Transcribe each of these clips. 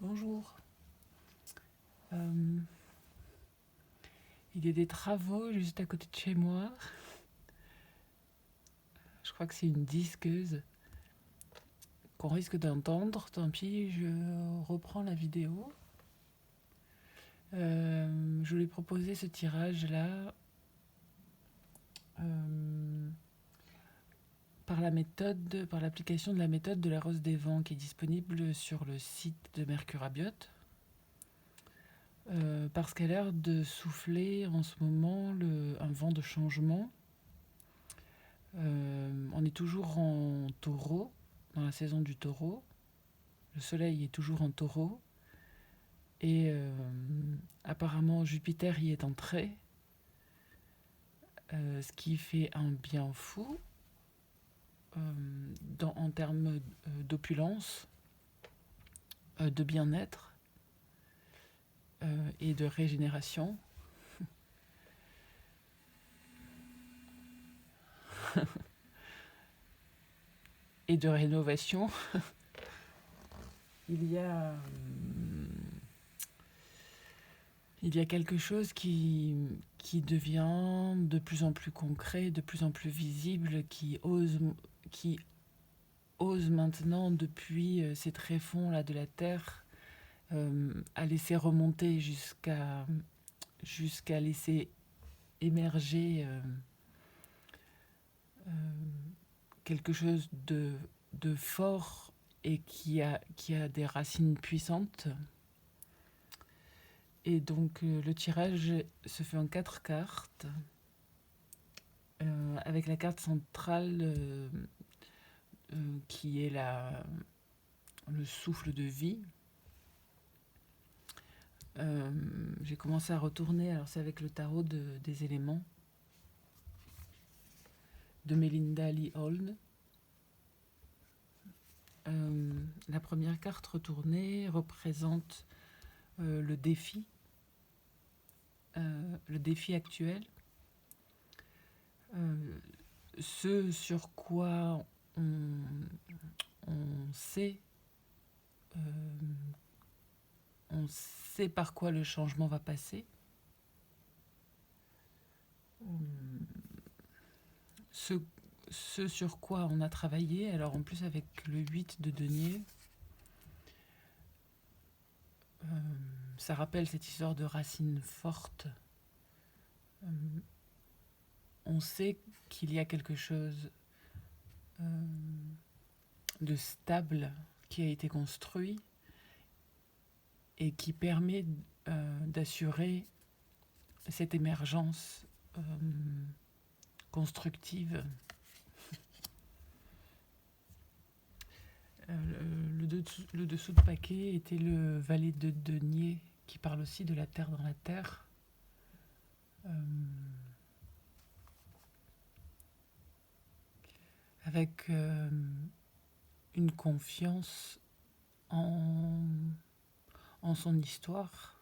Bonjour. Euh, il y a des travaux juste à côté de chez moi. Je crois que c'est une disqueuse qu'on risque d'entendre. Tant pis, je reprends la vidéo. Je voulais proposer ce tirage-là par l'application de la méthode de la Rose des Vents qui est disponible sur le site de Mercurabiote. Parce qu'elle a l'air de souffler en ce moment un vent de changement. On est toujours en taureau, dans la saison du taureau. Le soleil est toujours en taureau. Et apparemment Jupiter y est entré. Ce qui fait un bien fou en termes d'opulence, de bien-être et de régénération. Et de rénovation. Il y a quelque chose qui devient de plus en plus concret, de plus en plus visible, qui ose maintenant, depuis ces tréfonds là de la Terre, à laisser remonter jusqu'à laisser émerger quelque chose de fort et qui a des racines puissantes. Et donc le tirage se fait en 4 cartes, avec la carte centrale qui est le souffle de vie. J'ai commencé à retourner, alors c'est avec le tarot des éléments de Melinda Lee Hold. La première carte retournée représente le défi actuel, ce sur quoi on sait par quoi le changement va passer. Ce sur quoi on a travaillé, alors en plus avec le 8 de denier, ça rappelle cette histoire de racines fortes. On sait qu'il y a quelque chose de stable qui a été construit et qui permet d'assurer cette émergence constructive. Le dessous de paquet était le valet de denier qui parle aussi de la terre dans la terre. Avec une confiance en son histoire.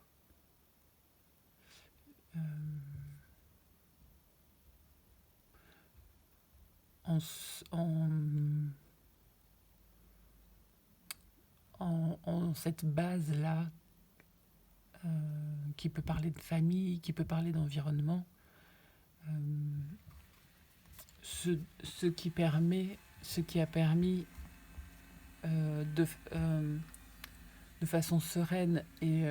En cette base-là qui peut parler de famille, qui peut parler d'environnement, ce qui a permis de façon sereine et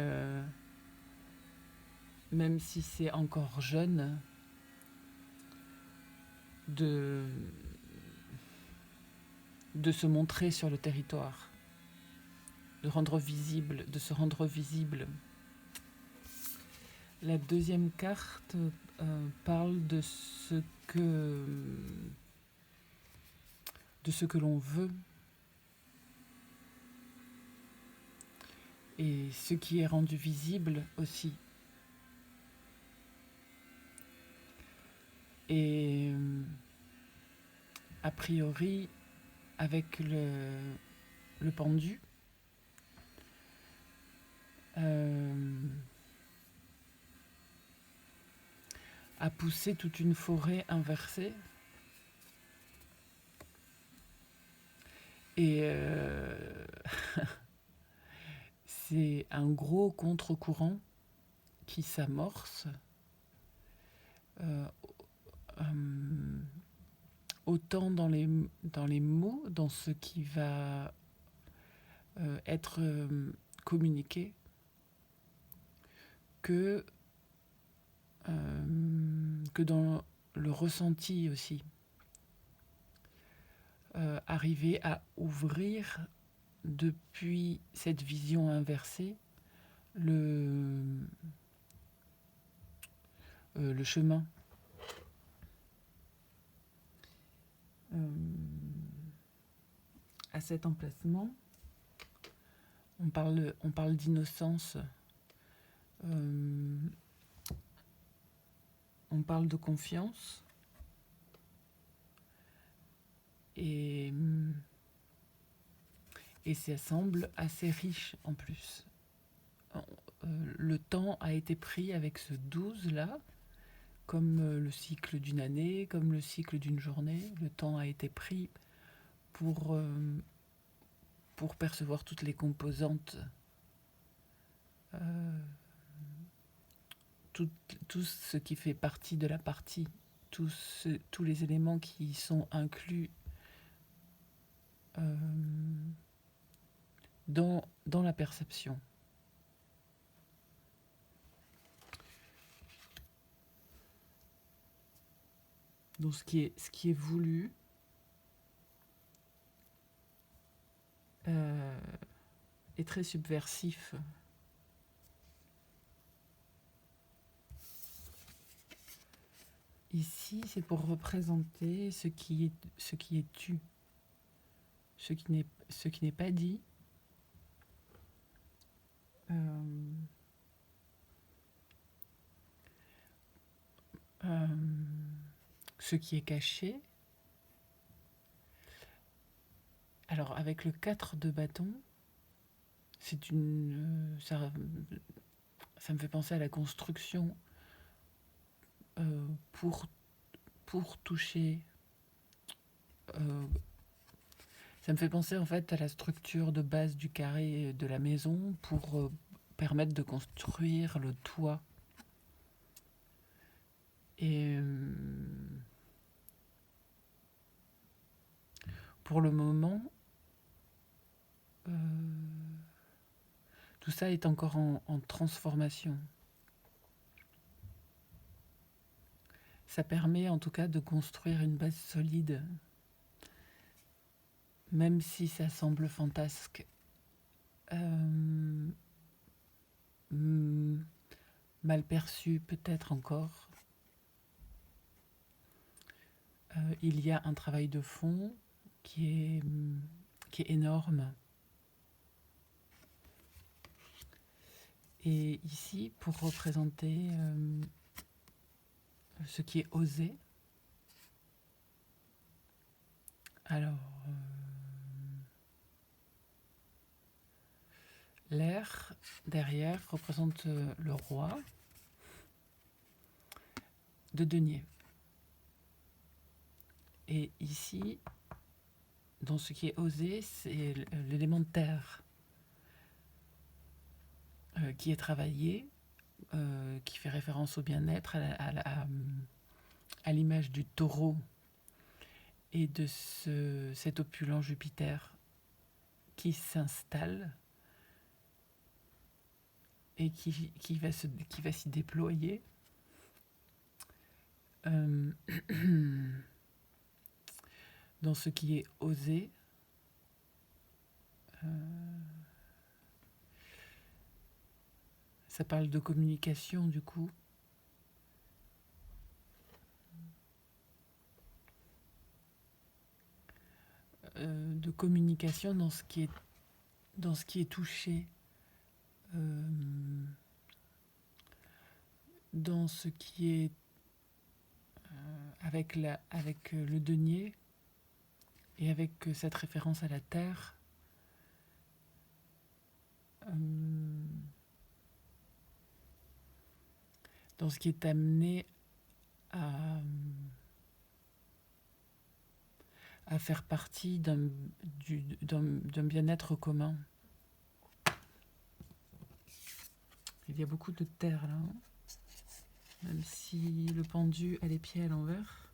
même si c'est encore jeune, de se montrer sur le territoire, de se rendre visible. La deuxième carte parle de ce que l'on veut et ce qui est rendu visible aussi. Et a priori, avec le pendu, a poussé toute une forêt inversée. Et c'est un gros contre-courant qui s'amorce, euh, euh, autant dans les mots, dans ce qui va être communiqué, que, que dans le ressenti aussi. Arriver à ouvrir depuis cette vision inversée le chemin. À cet emplacement, on parle d'innocence, on parle de confiance, et ça semble assez riche en plus. Le temps a été pris avec ce 12 là, comme le cycle d'une année, comme le cycle d'une journée. Le temps a été pris pour percevoir toutes les composantes, tout ce qui fait partie de la partie, tous les éléments qui sont inclus dans la perception. Donc ce qui est voulu est très subversif. Ici, c'est pour représenter ce qui est tu, ce qui n'est pas dit, ce qui est caché. Alors avec le 4 de bâton, c'est une ça me fait penser à la construction pour toucher. Ça me fait penser en fait à la structure de base du carré de la maison pour permettre de construire le toit. Et pour le moment, tout ça est encore en transformation. Ça permet en tout cas de construire une base solide, même si ça semble fantasque, mal perçu peut-être encore. Il y a un travail de fond qui est énorme. Et ici, pour représenter ce qui est osé, alors l'air derrière représente le roi de denier. Et ici, dans ce qui est osé, c'est l'élément de terre qui est travaillé, qui fait référence au bien-être, à l'image du taureau et de cet opulent Jupiter qui s'installe et qui va s'y déployer. Dans ce qui est osé, ça parle de communication du coup. De communication dans ce qui est touché, dans ce qui est avec le denier et avec cette référence à la terre, dans ce qui est amené à faire partie d'un bien-être commun. Il y a beaucoup de terre là, hein. Même si le pendu a les pieds à l'envers.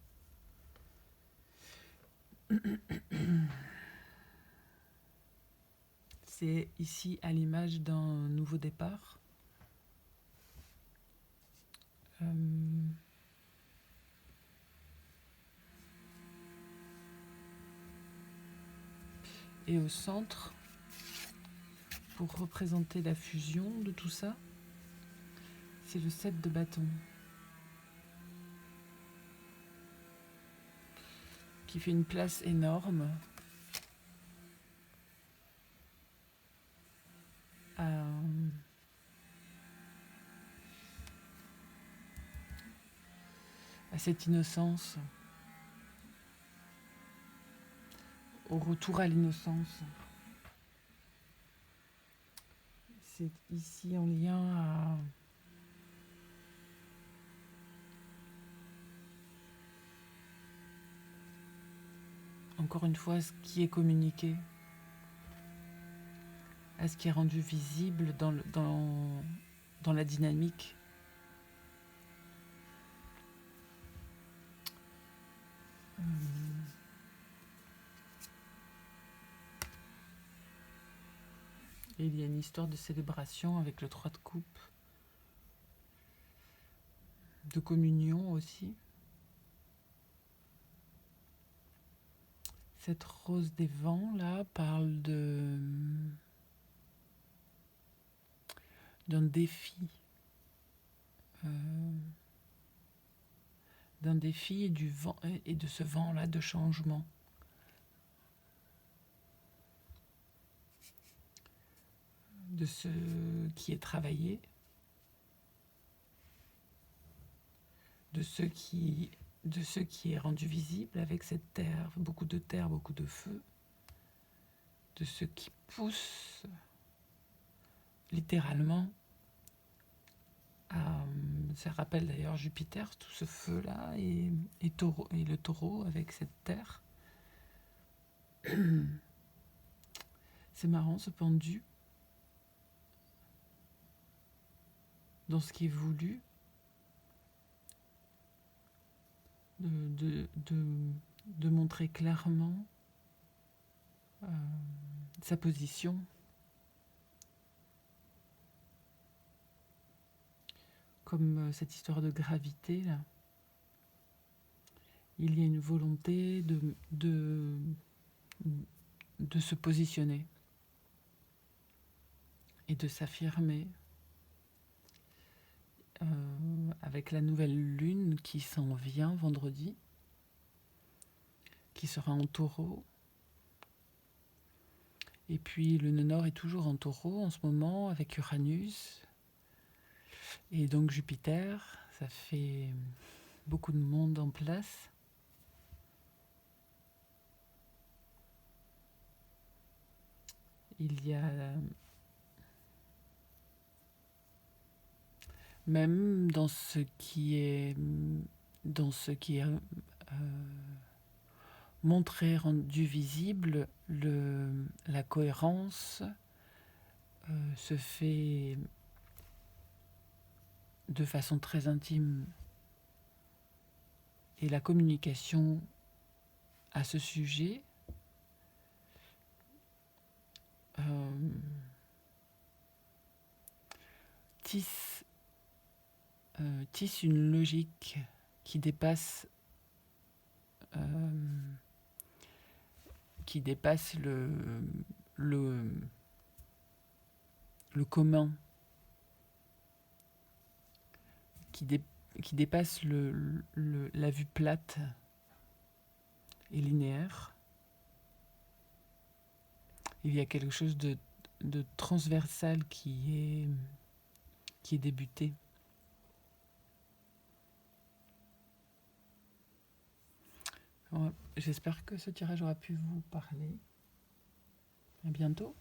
C'est ici à l'image d'un nouveau départ. Et au centre, pour représenter la fusion de tout ça, c'est le 7 de bâton, qui fait une place énorme à cette innocence, au retour à l'innocence. C'est ici en lien à encore une fois ce qui est communiqué, à ce qui est rendu visible dans la dynamique. Et il y a une histoire de célébration avec le 3 de coupe, de communion aussi. Cette rose des vents là parle d'un défi, et du vent et de ce vent là de changement. De ce qui est travaillé, de ce qui est rendu visible avec cette terre, beaucoup de feu, de ce qui pousse littéralement à, ça rappelle d'ailleurs Jupiter, tout ce feu-là, et le taureau avec cette terre. C'est marrant ce pendu, dans ce qui est voulu, de montrer clairement sa position. Comme cette histoire de gravité là. Il y a une volonté de se positionner et de s'affirmer avec la nouvelle lune qui s'en vient vendredi, qui sera en taureau. Et puis le nœud nord est toujours en taureau en ce moment avec Uranus. Et donc Jupiter, ça fait beaucoup de monde en place. Il y a même dans ce qui est montré, rendu visible, la cohérence se fait de façon très intime. Et la communication à ce sujet tisse une logique qui dépasse le commun, qui dépasse la vue plate et linéaire. Il y a quelque chose de transversal qui est débuté. Ouais, j'espère que ce tirage aura pu vous parler. À bientôt.